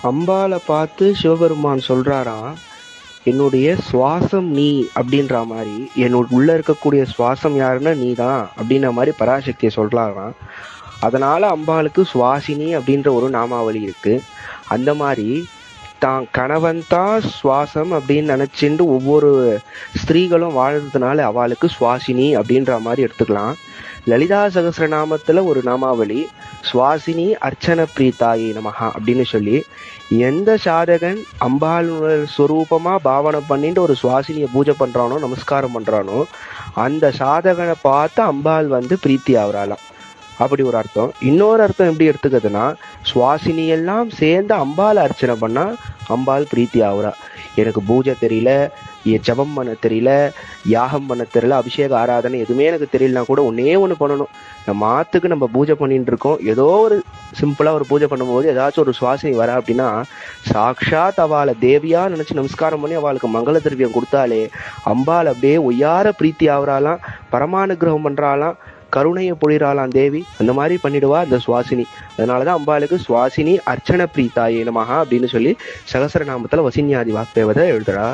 அம்பாளை பார்த்து சிவபெருமான் சொல்றாராம், என்னுடைய சுவாசம் நீ அப்படின்ற மாதிரி, என்னோட உள்ள இருக்கக்கூடிய சுவாசம் யாருன்னா நீ தான் அப்படின்ற மாதிரி பராசக்தியை சொல்றாராம். அதனால அம்பாளுக்கு சுவாசினி அப்படின்ற ஒரு நாமாவளி இருக்கு. அந்த மாதிரி தான் கணவன் தான் சுவாசம் அப்படின்னு நினைச்சுட்டு ஒவ்வொரு ஸ்திரீகளும் வாழ்றதுனால அவளுக்கு சுவாசினி அப்படின்ற மாதிரி எடுத்துக்கலாம். லலிதா சகஸ்ரநாமத்துல ஒரு நாமாவளி சுவாசினி அர்ச்சன பிரீதாயை நமஹா அப்படின்னு சொல்லி, எந்த சாதகன் அம்பாளுடைய ஸ்வரூபமா பாவனை பண்ணிட்டு ஒரு சுவாசினியை பூஜை பண்றானோ, நமஸ்காரம் பண்றானோ, அந்த சாதகனை பார்த்து அம்பாள் வந்து பிரீத்தி ஆகுறாளாம். அப்படி ஒரு அர்த்தம். இன்னொரு அர்த்தம் எப்படி எடுத்துக்கிறதுனா, சுவாசினி எல்லாம் சேர்ந்து அம்பாள் அர்ச்சனை பண்ணா அம்பாள் பிரீத்தி ஆகுறா. எனக்கு பூஜை தெரியல, ஜபம் பண்ண தெரியல, யாகம் பண்ண தெரியல, அபிஷேக ஆராதனை எதுவுமே எனக்கு தெரியலனா கூட ஒன்னே ஒன்று பண்ணணும். நம்ம ஆத்துக்கு நம்ம பூஜை பண்ணிட்டு இருக்கோம், ஏதோ ஒரு சிம்பிளா ஒரு பூஜை பண்ணும்போது ஏதாச்சும் ஒரு சுவாசினி வரா அப்படின்னா, சாக்ஷாத் அவளை தேவியா நினைச்சு நமஸ்காரம் பண்ணி அவளுக்கு மங்கள திரவியம் கொடுத்தாலே அம்பாள் அப்படியே ஒய்யார பிரீத்தி ஆகுறாளாம், பரமானுகிரகம் பண்றாளாம், கருணையை பொழிறாளாம் தேவி. அந்த மாதிரி பண்ணிடுவா அந்த சுவாசினி. அதனாலதான் அம்பாளுக்கு சுவாசினி அர்ச்சன பிரீதாயே நமஹா அப்படின்னு சொல்லி சகசரநாமத்துல வசின்யாதி வாக்தேவதை எழுதுறா.